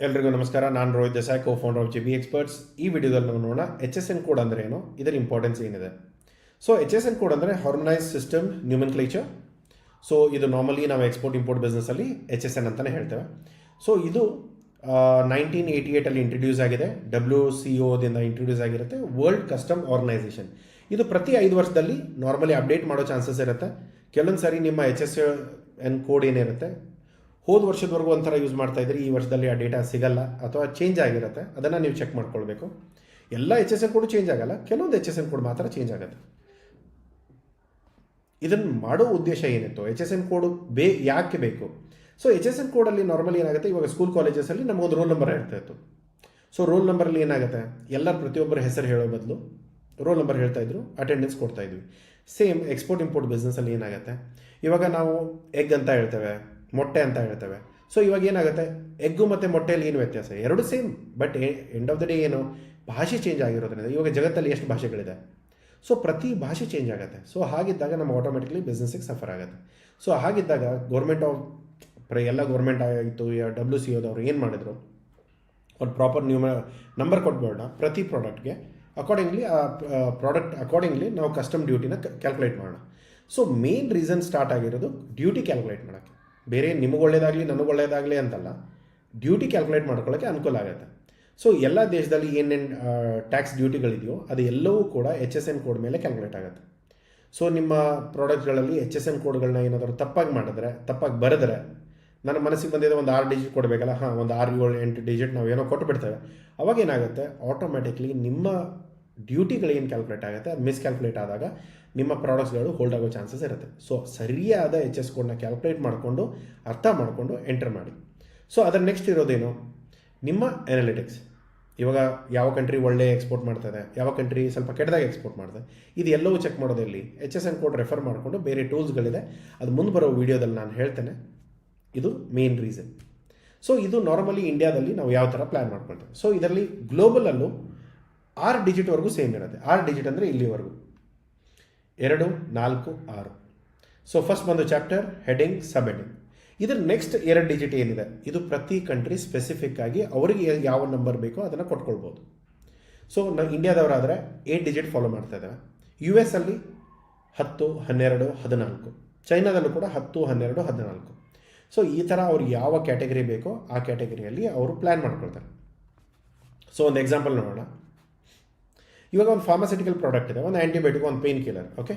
ಎಲ್ರಿಗೂ ನಮಸ್ಕಾರ. ನಾನು Rohit Desai, co founder of JB experts. ಈ ವಿಡಿಯೋದಲ್ಲಿ ನಾವು ನೋಡೋಣ HSN ಕೋಡ್ ಅಂದರೆ ಏನು, ಇದರ ಇಂಪಾರ್ಟೆನ್ಸ್ ಏನಿದೆ. ಸೊ HSN ಕೋಡ್ ಅಂದರೆ ಹಾರ್ಮನೈಸ್ ಸಿಸ್ಟಮ್ ನ್ಯೂಮನ್ಕ್ಲೇಚರ್. ಸೊ ಇದು ನಾರ್ಮಲಿ ನಾವು ಎಕ್ಸ್ಪೋರ್ಟ್ ಇಂಪೋರ್ಟ್ ಬಿಸ್ನೆಸ್ಸಲ್ಲಿ HSN ಅಂತಲೇ ಹೇಳ್ತೇವೆ. ಸೊ ಇದು 1988 ಇಂಟ್ರಡ್ಯೂಸ್ ಆಗಿದೆ. WCOದಿಂದ ಇಂಟ್ರಡ್ಯೂಸ್ ಆಗಿರುತ್ತೆ, ವರ್ಲ್ಡ್ ಕಸ್ಟಮ್ ಆರ್ಗನೈಸೇಷನ್. ಇದು ಪ್ರತಿ 5 ವರ್ಷದಲ್ಲಿ ನಾರ್ಮಲಿ ಅಪ್ಡೇಟ್ ಮಾಡೋ ಚಾನ್ಸಸ್ ಇರುತ್ತೆ. ಕೆಲವೊಂದು ಸಾರಿ ನಿಮ್ಮ HSN ಕೋಡ್ ಏನಿರುತ್ತೆ, ಹೋದ ವರ್ಷದವರೆಗೂ ಒಂಥರ ಯೂಸ್ ಮಾಡ್ತಾ ಇದ್ರಿ, ಈ ವರ್ಷದಲ್ಲಿ ಆ ಡೇಟಾ ಸಿಗಲ್ಲ ಅಥವಾ ಚೇಂಜ್ ಆಗಿರುತ್ತೆ, ಅದನ್ನು ನೀವು ಚೆಕ್ ಮಾಡ್ಕೊಳ್ಬೇಕು. ಎಲ್ಲ HSN ಕೋಡು ಚೇಂಜ್ ಆಗಲ್ಲ, ಕೆಲವೊಂದು HSN ಕೋಡ್ ಮಾತ್ರ ಚೇಂಜ್ ಆಗುತ್ತೆ. ಇದನ್ನು ಮಾಡೋ ಉದ್ದೇಶ ಏನಿತ್ತು, HSN ಕೋಡು ಯಾಕೆ ಬೇಕು? ಸೊ HSN ಕೋಡಲ್ಲಿ ನಾರ್ಮಲಿ ಏನಾಗುತ್ತೆ, ಇವಾಗ ಸ್ಕೂಲ್ ಕಾಲೇಜಸಲ್ಲಿ ನಮಗೊಂದು ರೋಲ್ ನಂಬರ್ ಇರ್ತಾ ಇತ್ತು. ಸೊ ರೋಲ್ ನಂಬರಲ್ಲಿ ಏನಾಗುತ್ತೆ, ಎಲ್ಲರ ಪ್ರತಿಯೊಬ್ಬರ ಹೆಸರು ಹೇಳೋ ಬದಲು ರೋಲ್ ನಂಬರ್ ಹೇಳ್ತಾ ಇದ್ರು, ಅಟೆಂಡೆನ್ಸ್ ಕೊಡ್ತಾ ಇದ್ವಿ. ಸೇಮ್ ಎಕ್ಸ್ಪೋರ್ಟ್ ಇಂಪೋರ್ಟ್ ಬಿಸ್ನೆಸ್ಸಲ್ಲಿ ಏನಾಗುತ್ತೆ, ಇವಾಗ ನಾವು ಎಗ್ ಅಂತ ಹೇಳ್ತೇವೆ, ಮೊಟ್ಟೆ ಅಂತ ಹೇಳ್ತೇವೆ. ಸೊ ಇವಾಗ ಏನಾಗುತ್ತೆ, ಎಗ್ಗು ಮತ್ತು ಮೊಟ್ಟೆಯಲ್ಲಿ ಏನು ವ್ಯತ್ಯಾಸ? ಎರಡು same, but end of the day ಏನು, ಭಾಷೆ ಚೇಂಜ್ ಆಗಿರೋದ್ರಿಂದ. ಇವಾಗ ಜಗತ್ತಲ್ಲಿ ಎಷ್ಟು ಭಾಷೆಗಳಿದೆ, ಸೊ ಪ್ರತಿ ಭಾಷೆ ಚೇಂಜ್ ಆಗುತ್ತೆ. ಸೊ ಹಾಗಿದ್ದಾಗ ನಮ್ಮ ಆಟೋಮೆಟಿಕ್ಲಿ ಬಿಸ್ನೆಸ್ಸಿಗೆ ಸಫರ್ ಆಗುತ್ತೆ. ಸೊ ಹಾಗಿದ್ದಾಗ ಗೌರ್ಮೆಂಟ್ ಆಫ್ ಎಲ್ಲ ಗೌರ್ಮೆಂಟ್ ಆಯಿತು, WCOದವರು ಏನು ಮಾಡಿದ್ರು, ಒಂದು ಪ್ರಾಪರ್ ನಂಬರ್ ಕೊಟ್ಬೇಡ ಪ್ರತಿ ಪ್ರಾಡಕ್ಟ್ಗೆ. ಅಕಾರ್ಡಿಂಗ್ಲಿ ಆ ಪ್ರಾಡಕ್ಟ್ ಅಕಾರ್ಡಿಂಗ್ಲಿ ನಾವು ಕಸ್ಟಮ್ ಡ್ಯೂಟಿನ ಕ್ಯಾಲ್ಕುಲೇಟ್ ಮಾಡೋಣ. ಸೊ ಮೇನ್ ರೀಸನ್ ಸ್ಟಾರ್ಟ್ ಆಗಿರೋದು ಡ್ಯೂಟಿ ಕ್ಯಾಲ್ಕುಲೇಟ್ ಮಾಡೋಕ್ಕೆ. ಬೇರೆ ನಿಮಗೆ ಒಳ್ಳೇದಾಗಲಿ ನನಗೆ ಒಳ್ಳೇದಾಗಲಿ ಅಂತಲ್ಲ, ಡ್ಯೂಟಿ ಕ್ಯಾಲ್ಕುಲೇಟ್ ಮಾಡ್ಕೊಳ್ಳೋಕ್ಕೆ ಅನುಕೂಲ ಆಗುತ್ತೆ. ಸೊ ಎಲ್ಲ ದೇಶದಲ್ಲಿ ಏನೇನು ಟ್ಯಾಕ್ಸ್ ಡ್ಯೂಟಿಗಳಿದೆಯೋ ಅದು ಎಲ್ಲವೂ ಕೂಡ HSN ಕೋಡ್ ಮೇಲೆ ಕ್ಯಾಲ್ಕುಲೇಟ್ ಆಗುತ್ತೆ. ಸೊ ನಿಮ್ಮ ಪ್ರಾಡಕ್ಟ್ಗಳಲ್ಲಿ HSN ಕೋಡ್ಗಳನ್ನ ಏನಾದರೂ ತಪ್ಪಾಗಿ ಬರೆದ್ರೆ, ನನ್ನ ಮನಸ್ಸಿಗೆ ಬಂದಿದೆ ಒಂದು 6 ಡಿಜಿಟ್ ಕೊಡಬೇಕಲ್ಲ, ಒಂದು 6, 7, 8 ಡಿಜಿಟ್ ನಾವು ಏನೋ ಕೊಟ್ಟು ಬಿಡ್ತೇವೆ. ಅವಾಗ ಏನಾಗುತ್ತೆ, ಆಟೋಮೆಟಿಕ್ಲಿ ನಿಮ್ಮ ಡ್ಯೂಟಿಗಳೇನು ಕ್ಯಾಲ್ಕುಲೇಟ್ ಆಗುತ್ತೆ ಅದು ಮಿಸ್ಕ್ಯಾಲ್ಕುಲೇಟ್ ಆದಾಗ ನಿಮ್ಮ ಪ್ರಾಡಕ್ಟ್ಸ್ಗಳು ಹೋಲ್ಡ್ ಆಗೋ ಚಾನ್ಸಸ್ ಇರುತ್ತೆ. ಸೊ ಸರಿಯಾದ HS ಕೋಡ್ನ ಕ್ಯಾಲ್ಕುಲೇಟ್ ಮಾಡಿಕೊಂಡು ಅರ್ಥ ಮಾಡಿಕೊಂಡು ಎಂಟರ್ ಮಾಡಿ. ಸೊ ಅದರ ನೆಕ್ಸ್ಟ್ ಇರೋದೇನು, ನಿಮ್ಮ ಅನಾಲಿಟಿಕ್ಸ್. ಇವಾಗ ಯಾವ ಕಂಟ್ರಿ ಒಳ್ಳೆ ಎಕ್ಸ್ಪೋರ್ಟ್ ಮಾಡ್ತದೆ, ಯಾವ ಕಂಟ್ರಿ ಸ್ವಲ್ಪ ಕೆಟ್ಟದಾಗಿ ಎಕ್ಸ್ಪೋರ್ಟ್ ಮಾಡ್ತದೆ, ಇದು ಎಲ್ಲವೂ ಚೆಕ್ ಮಾಡೋದಲ್ಲಿ HSN ಕೋಡ್ ರೆಫರ್ ಮಾಡಿಕೊಂಡು ಬೇರೆ ಟೂಲ್ಸ್ಗಳಿದೆ, ಅದು ಮುಂದೆ ಬರೋ ವೀಡಿಯೋದಲ್ಲಿ ನಾನು ಹೇಳ್ತೇನೆ. ಇದು ಮೇನ್ ರೀಸನ್. ಸೊ ಇದು ನಾರ್ಮಲಿ ಇಂಡಿಯಾದಲ್ಲಿ ನಾವು ಯಾವ ಥರ ಪ್ಲ್ಯಾನ್ ಮಾಡ್ಕೊಳ್ತೇವೆ. ಸೊ ಇದರಲ್ಲಿ ಗ್ಲೋಬಲಲ್ಲೂ 6 ಡಿಜಿಟ್ವರೆಗೂ ಸೇಮ್ ಇರುತ್ತೆ. 6 ಡಿಜಿಟ್ ಅಂದರೆ ಇಲ್ಲಿವರೆಗೂ 2, 4, 6. ಸೊ ಫಸ್ಟ್ ಬಂದು ಚಾಪ್ಟರ್, ಹೆಡಿಂಗ್, ಸಬ್ ಹೆಡಿಂಗ್. ಇದರ ನೆಕ್ಸ್ಟ್ 2 ಡಿಜಿಟ್ ಏನಿದೆ, ಇದು ಪ್ರತಿ ಕಂಟ್ರಿ ಸ್ಪೆಸಿಫಿಕ್ ಆಗಿ ಅವರಿಗೆ ಯಾವ ನಂಬರ್ ಬೇಕೋ ಅದನ್ನು ಕೊಟ್ಕೊಳ್ಬೋದು. ಸೊ ನಾವು ಇಂಡಿಯಾದವರಾದರೆ 8 ಡಿಜಿಟ್ ಫಾಲೋ ಮಾಡ್ತಾ ಇದ್ದೇವೆ. US ಅಲ್ಲಿ 10, 12, 14. ಚೈನಾದಲ್ಲೂ ಕೂಡ 10, 12, 14. ಸೊ ಈ ಥರ ಅವ್ರಿಗೆ ಯಾವ ಕ್ಯಾಟಗರಿ ಬೇಕೋ ಆ ಕ್ಯಾಟಗರಿಯಲ್ಲಿ ಅವರು ಪ್ಲ್ಯಾನ್ ಮಾಡ್ಕೊಳ್ತಾರೆ. ಸೊ ಒಂದು ಎಕ್ಸಾಂಪಲ್ ನೋಡೋಣ. ಇವಾಗ ಒಂದು ಫಾರ್ಮಾಸ್ಯೂಟಿಕಲ್ ಪ್ರಾಡಕ್ಟ್ ಇದೆ, ಒಂದು ಆ್ಯಂಟಿಬಯೋಟಿಕ್, ಒಂದು pain killer. Okay,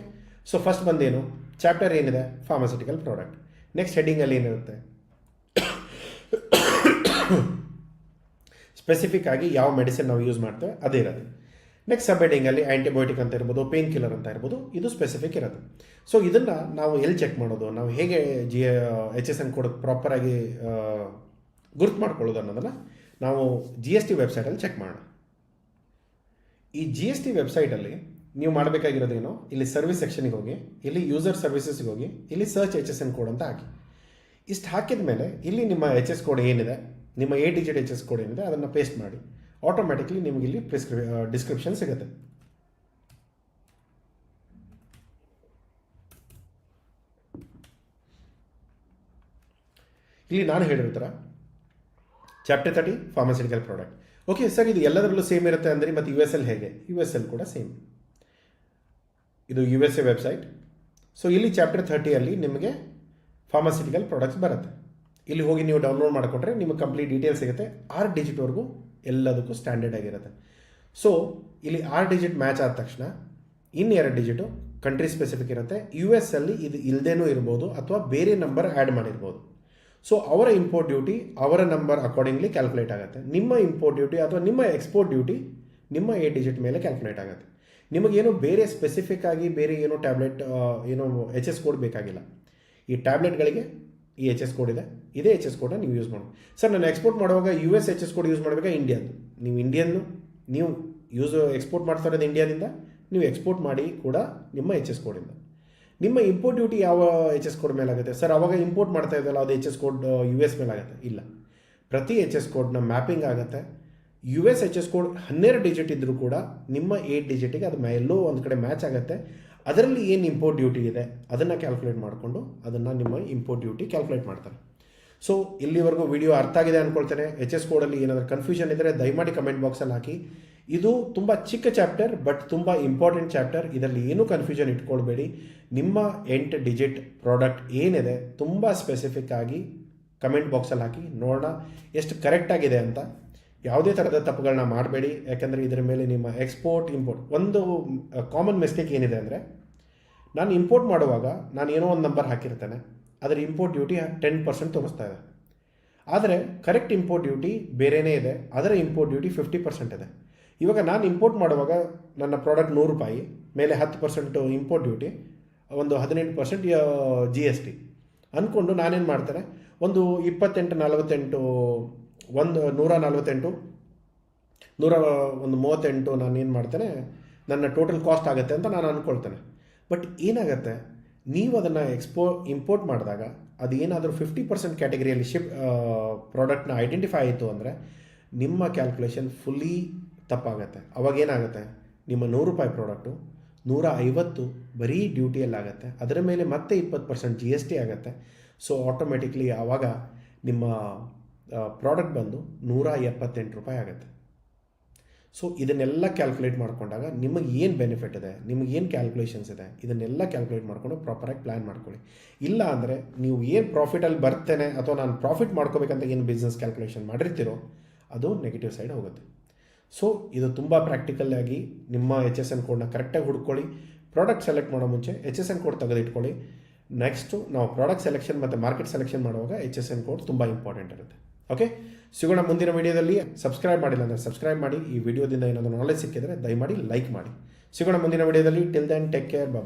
so first ಬಂದೇನು, ಚಾಪ್ಟರ್ ಏನಿದೆ, ಫಾರ್ಮಾಸ್ಯೂಟಿಕಲ್ ಪ್ರಾಡಕ್ಟ್. ನೆಕ್ಸ್ಟ್ ಹೆಡ್ಡಿಂಗಲ್ಲಿ ಏನಿರುತ್ತೆ, ಸ್ಪೆಸಿಫಿಕ್ ಆಗಿ ಯಾವ ಮೆಡಿಸಿನ್ ನಾವು ಯೂಸ್ ಮಾಡ್ತೇವೆ ಅದೇ ಇರೋದು. ನೆಕ್ಸ್ಟ್ ಸಬ್ ಹೆಡ್ಡಿಂಗಲ್ಲಿ ಆ್ಯಂಟಿಬಯೋಟಿಕ್ ಅಂತ ಇರ್ಬೋದು, ಪೇನ್ ಕಿಲ್ಲರ್ ಅಂತ ಇರ್ಬೋದು, ಇದು ಸ್ಪೆಸಿಫಿಕ್ ಇರೋದು. ಸೊ ಇದನ್ನು ನಾವು ಎಲ್ಲಿ ಚೆಕ್ ಮಾಡೋದು, ನಾವು ಹೇಗೆ HSN ಕೋಡ್ ಪ್ರಾಪರಾಗಿ ಗುರ್ತು ಮಾಡ್ಕೊಳ್ಳೋದು ಅನ್ನೋದನ್ನು ನಾವು GST ವೆಬ್ಸೈಟಲ್ಲಿ ಚೆಕ್ ಮಾಡೋಣ. ಈ GST ವೆಬ್ಸೈಟಲ್ಲಿ ನೀವು ಮಾಡಬೇಕಾಗಿರೋದೇನು, ಇಲ್ಲಿ ಸರ್ವಿಸ್ ಸೆಕ್ಷನಿಗೆ ಹೋಗಿ, ಇಲ್ಲಿ ಯೂಸರ್ ಸರ್ವಿಸಸ್ಗೆ ಹೋಗಿ, ಇಲ್ಲಿ ಸರ್ಚ್ HSN ಕೋಡ್ ಅಂತ ಹಾಕಿ. ಇಷ್ಟು ಹಾಕಿದ ಮೇಲೆ ಇಲ್ಲಿ ನಿಮ್ಮ HS ಕೋಡ್ ಏನಿದೆ, ನಿಮ್ಮ 8 ಡಿಜಿಟ್ HS ಕೋಡ್ ಏನಿದೆ ಅದನ್ನು ಪೇಸ್ಟ್ ಮಾಡಿ. ಆಟೋಮ್ಯಾಟಿಕ್ಲಿ ನಿಮಗೆ ಇಲ್ಲಿ ಡಿಸ್ಕ್ರಿಪ್ಷನ್ ಸಿಗುತ್ತೆ. ಇಲ್ಲಿ ನಾನು ಹೇಳಿರೋ ಥರ chapter 30 pharmaceutical product. Okay sir, ಇದು ಎಲ್ಲದರಲ್ಲೂ ಸೇಮ್ ಇರುತ್ತೆ ಅಂದರೆ ಮತ್ತು US ಅಲ್ಲಿ ಹೇಗೆ? US ಅಲ್ಲಿ ಕೂಡ ಸೇಮ್. ಇದು USA ವೆಬ್ಸೈಟ್. ಸೊ ಇಲ್ಲಿ ಚಾಪ್ಟರ್ 30ಅಲ್ಲಿ ನಿಮಗೆ ಫಾರ್ಮಾಸ್ಯೂಟಿಕಲ್ ಪ್ರಾಡಕ್ಟ್ಸ್ ಬರುತ್ತೆ. ಇಲ್ಲಿ ಹೋಗಿ ನೀವು ಡೌನ್ಲೋಡ್ ಮಾಡಿಕೊಟ್ರೆ ನಿಮಗೆ ಕಂಪ್ಲೀಟ್ ಡೀಟೇಲ್ಸ್ ಸಿಗುತ್ತೆ. 6 ಡಿಜಿಟ್ವರೆಗೂ ಎಲ್ಲದಕ್ಕೂ ಸ್ಟ್ಯಾಂಡರ್ಡ್ ಆಗಿರುತ್ತೆ. ಸೊ ಇಲ್ಲಿ 6 ಡಿಜಿಟ್ ಮ್ಯಾಚ್ ಆದ ತಕ್ಷಣ ಇನ್ನು 2 ಡಿಜಿಟು ಕಂಟ್ರಿ ಸ್ಪೆಸಿಫಿಕ್ ಇರುತ್ತೆ. US ಅಲ್ಲಿ ಇದು ಇಲ್ಲದೇನೂ ಇರ್ಬೋದು ಅಥವಾ ಬೇರೆ ನಂಬರ್ ಆ್ಯಡ್ ಮಾಡಿರ್ಬೋದು. ಸೊ ಅವರ ಇಂಪೋರ್ಟ್ ಡ್ಯೂಟಿ ಅವರ ನಂಬರ್ ಅಕಾರ್ಡಿಂಗ್ಲಿ ಕ್ಯಾಲ್ಕುಲೇಟ್ ಆಗುತ್ತೆ. ನಿಮ್ಮ ಇಂಪೋರ್ಟ್ ಡ್ಯೂಟಿ ಅಥವಾ ನಿಮ್ಮ ಎಕ್ಸ್ಪೋರ್ಟ್ ಡ್ಯೂಟಿ ನಿಮ್ಮ 8 ಡಿಜಿಟ್ ಮೇಲೆ ಕ್ಯಾಲ್ಕುಲೇಟ್ ಆಗುತ್ತೆ. ನಿಮಗೇನು ಬೇರೆ ಸ್ಪೆಸಿಫಿಕ್ ಆಗಿ ಬೇರೆ ಏನೋ ಟ್ಯಾಬ್ಲೆಟ್ ಏನೋ HS ಕೋಡ್ ಬೇಕಾಗಿಲ್ಲ. ಈ ಟ್ಯಾಬ್ಲೆಟ್ಗಳಿಗೆ ಈ HS ಕೋಡ್ ಇದೆ, ಇದೇ HS ಕೋಡನ್ನ ನೀವು ಯೂಸ್ ಮಾಡಿ. ಸರ್ ನಾನು ಎಕ್ಸ್ಪೋರ್ಟ್ ಮಾಡುವಾಗ US HS ಕೋಡ್ ಯೂಸ್ ಮಾಡಬೇಕಾ ಇಂಡಿಯನ್ದು? ನೀವು ಇಂಡಿಯನ್ನು ನೀವು ಎಕ್ಸ್ಪೋರ್ಟ್ ಮಾಡ್ತಾ ಇರೋದು ಇಂಡಿಯಾದಿಂದ, ನೀವು ಎಕ್ಸ್ಪೋರ್ಟ್ ಮಾಡಿ ಕೂಡ ನಿಮ್ಮ HS ಕೋಡಿಂದ. ನಿಮ್ಮ ಇಂಪೋರ್ಟ್ ಡ್ಯೂಟಿ ಯಾವ HS ಕೋಡ್ ಮೇಲೆ ಆಗುತ್ತೆ? ಸರ್ ಅವಾಗ ಇಂಪೋರ್ಟ್ ಮಾಡ್ತಾ ಇದ್ದಲ್ಲ ಅದು HS ಕೋಡ್ US ಮೇಲೆ ಆಗುತ್ತೆ? ಇಲ್ಲ, ಪ್ರತಿ HS ಕೋಡ್ನ ಮ್ಯಾಪಿಂಗ್ ಆಗುತ್ತೆ. US HS ಕೋಡ್ 12 ಡಿಜಿಟ್ ಇದ್ದರೂ ಕೂಡ ನಿಮ್ಮ 8 ಡಿಜಿಟಿಗೆ ಅದು ಎಲ್ಲೋ ಒಂದು ಕಡೆ ಮ್ಯಾಚ್ ಆಗುತ್ತೆ. ಅದರಲ್ಲಿ ಏನು ಇಂಪೋರ್ಟ್ ಡ್ಯೂಟಿ ಇದೆ ಅದನ್ನು ಕ್ಯಾಲ್ಕುಲೇಟ್ ಮಾಡಿಕೊಂಡು ಅದನ್ನು ನಿಮ್ಮ ಇಂಪೋರ್ಟ್ ಡ್ಯೂಟಿ ಕ್ಯಾಲ್ಕುಲೇಟ್ ಮಾಡ್ತಾರೆ. ಸೊ ಇಲ್ಲಿವರೆಗೂ ವಿಡಿಯೋ ಅರ್ಥ ಆಗಿದೆ ಅಂದ್ಕೊಳ್ತೇನೆ. ಎಚ್ ಎಸ್ ಕೋಡಲ್ಲಿ ಏನಾದರೂ ಕನ್ಫ್ಯೂಷನ್ ಇದ್ದರೆ ದಯಮಾಡಿ ಕಮೆಂಟ್ ಬಾಕ್ಸಲ್ಲಿ ಹಾಕಿ. ಇದು ತುಂಬ ಚಿಕ್ಕ ಚಾಪ್ಟರ್ ಬಟ್ ತುಂಬ ಇಂಪಾರ್ಟೆಂಟ್ ಚಾಪ್ಟರ್. ಇದರಲ್ಲಿ ಏನೂ ಕನ್ಫ್ಯೂಷನ್ ಇಟ್ಕೊಳ್ಬೇಡಿ. ನಿಮ್ಮ 8 ಡಿಜಿಟ್ ಪ್ರಾಡಕ್ಟ್ ಏನಿದೆ ತುಂಬ ಸ್ಪೆಸಿಫಿಕ್ ಆಗಿ ಕಮೆಂಟ್ ಬಾಕ್ಸಲ್ಲಿ ಹಾಕಿ, ನೋಡೋಣ ಎಷ್ಟು ಕರೆಕ್ಟಾಗಿದೆ ಅಂತ. ಯಾವುದೇ ಥರದ ತಪ್ಪುಗಳನ್ನ ಮಾಡಬೇಡಿ, ಯಾಕೆಂದರೆ ಇದರ ಮೇಲೆ ನಿಮ್ಮ ಎಕ್ಸ್ಪೋರ್ಟ್ ಇಂಪೋರ್ಟ್ ಒಂದು ಕಾಮನ್ ಮಿಸ್ಟೇಕ್ ಏನಿದೆ ಅಂದರೆ, ನಾನು ಇಂಪೋರ್ಟ್ ಮಾಡುವಾಗ ನಾನು ಏನೋ ಒಂದು ನಂಬರ್ ಹಾಕಿರ್ತೇನೆ, ಅದರ ಇಂಪೋರ್ಟ್ ಡ್ಯೂಟಿ 10% ತೋರಿಸ್ತಾ ಇದೆ. ಆದರೆ ಕರೆಕ್ಟ್ ಇಂಪೋರ್ಟ್ ಡ್ಯೂಟಿ ಬೇರೆಯೇ ಇದೆ, ಅದರ ಇಂಪೋರ್ಟ್ ಡ್ಯೂಟಿ 50% ಇದೆ. ಇವಾಗ ನಾನು ಇಂಪೋರ್ಟ್ ಮಾಡುವಾಗ ನನ್ನ ಪ್ರಾಡಕ್ಟ್ ₹100 ಮೇಲೆ 10% ಇಂಪೋರ್ಟ್ ಡ್ಯೂಟಿ, ಒಂದು 18% GST ಅಂದ್ಕೊಂಡು ನಾನೇನು ಮಾಡ್ತೇನೆ, ಒಂದು 28, 148, 138 ನಾನು ಏನು ಮಾಡ್ತೇನೆ, ನನ್ನ ಟೋಟಲ್ ಕಾಸ್ಟ್ ಆಗುತ್ತೆ ಅಂತ ನಾನು ಅಂದ್ಕೊಳ್ತೇನೆ. ಬಟ್ ಏನಾಗುತ್ತೆ, ನೀವು ಅದನ್ನು ಇಂಪೋರ್ಟ್ ಮಾಡಿದಾಗ ಅದು ಏನಾದರೂ 50% ಕ್ಯಾಟಗರಿಯಲ್ಲಿ ಪ್ರಾಡಕ್ಟ್ನ ಐಡೆಂಟಿಫೈ ಆಯಿತು ಅಂದರೆ ನಿಮ್ಮ ಕ್ಯಾಲ್ಕುಲೇಷನ್ ಫುಲ್ಲಿ ತಪ್ಪಾಗುತ್ತೆ. ಅವಾಗೇನಾಗುತ್ತೆ, ನಿಮ್ಮ ₹100 ಪ್ರಾಡಕ್ಟು 150 ಬರೀ ಡ್ಯೂಟಿಯಲ್ಲಾಗುತ್ತೆ, ಅದರ ಮೇಲೆ ಮತ್ತೆ 20% GST ಆಗುತ್ತೆ. ಸೊ ಆಟೋಮೆಟಿಕ್ಲಿ ಆವಾಗ ನಿಮ್ಮ ಪ್ರಾಡಕ್ಟ್ ಬಂದು ₹178 ಆಗುತ್ತೆ. ಸೊ ಇದನ್ನೆಲ್ಲ ಕ್ಯಾಲ್ಕುಲೇಟ್ ಮಾಡ್ಕೊಂಡಾಗ ನಿಮಗೆ ಏನು ಬೆನಿಫಿಟ್ ಇದೆ, ನಿಮಗೆ ಏನು ಕ್ಯಾಲ್ಕುಲೇಷನ್ಸ್ ಇದೆ, ಇದನ್ನೆಲ್ಲ ಕ್ಯಾಲ್ಕುಲೇಟ್ ಮಾಡಿಕೊಂಡು ಪ್ರಾಪರಾಗಿ ಪ್ಲ್ಯಾನ್ ಮಾಡ್ಕೊಳ್ಳಿ. ಇಲ್ಲ ಅಂದರೆ ನೀವು ಏನು ಪ್ರಾಫಿಟಲ್ಲಿ ಬರ್ತೇನೆ ಅಥವಾ ನಾನು ಪ್ರಾಫಿಟ್ ಮಾಡ್ಕೋಬೇಕಂತ ಏನು ಬಿಸ್ನೆಸ್ ಕ್ಯಾಲ್ಕುಲೇಷನ್ ಮಾಡಿರ್ತೀರೋ ಅದು ನೆಗೆಟಿವ್ ಸೈಡ್ ಹೋಗುತ್ತೆ. ಸೊ ಇದು ತುಂಬ ಪ್ರಾಕ್ಟಿಕಲ್ಲಾಗಿ ನಿಮ್ಮ HSN ಕೋಡ್ನ ಕರೆಕ್ಟಾಗಿ ಹುಡ್ಕೊಳ್ಳಿ. ಪ್ರಾಡಕ್ಟ್ ಸೆಲೆಕ್ಟ್ ಮಾಡೋ ಮುಂಚೆ HSN ಕೋಡ್ ತೆಗೆದಿಟ್ಕೊಳ್ಳಿ. ನೆಕ್ಸ್ಟು ನಾವು ಪ್ರಾಡಕ್ಟ್ ಸೆಲೆಕ್ಷನ್ ಮತ್ತು ಮಾರ್ಕೆಟ್ ಸೆಲೆಕ್ಷನ್ ಮಾಡುವಾಗ HSN ಕೋಡ್ ತುಂಬ ಇಂಪಾರ್ಟೆಂಟ್ ಇರುತ್ತೆ. ಓಕೆ, ಸಿಗೋಣ ಮುಂದಿನ ವಿಡಿಯೋದಲ್ಲಿ. ಸಬ್ಸ್ಕ್ರೈಬ್ ಮಾಡಿಲ್ಲ ಅಂದರೆ ಸಬ್ಸ್ಕ್ರೈಬ್ ಮಾಡಿ. ಈ ವಿಡಿಯೋದಿಂದ ಏನಾದರೂ ನಾಲೆಜ್ ಸಿಕ್ಕಿದರೆ ದಯಮಾಡಿ ಲೈಕ್ ಮಾಡಿ. ಸಿಗೋಣ ಮುಂದಿನ ವಿಡಿಯೋದಲ್ಲಿ. ಟಿಲ್ ದೆನ್ ಟೇಕ್ ಕೇರ್, ಬಾಯ್.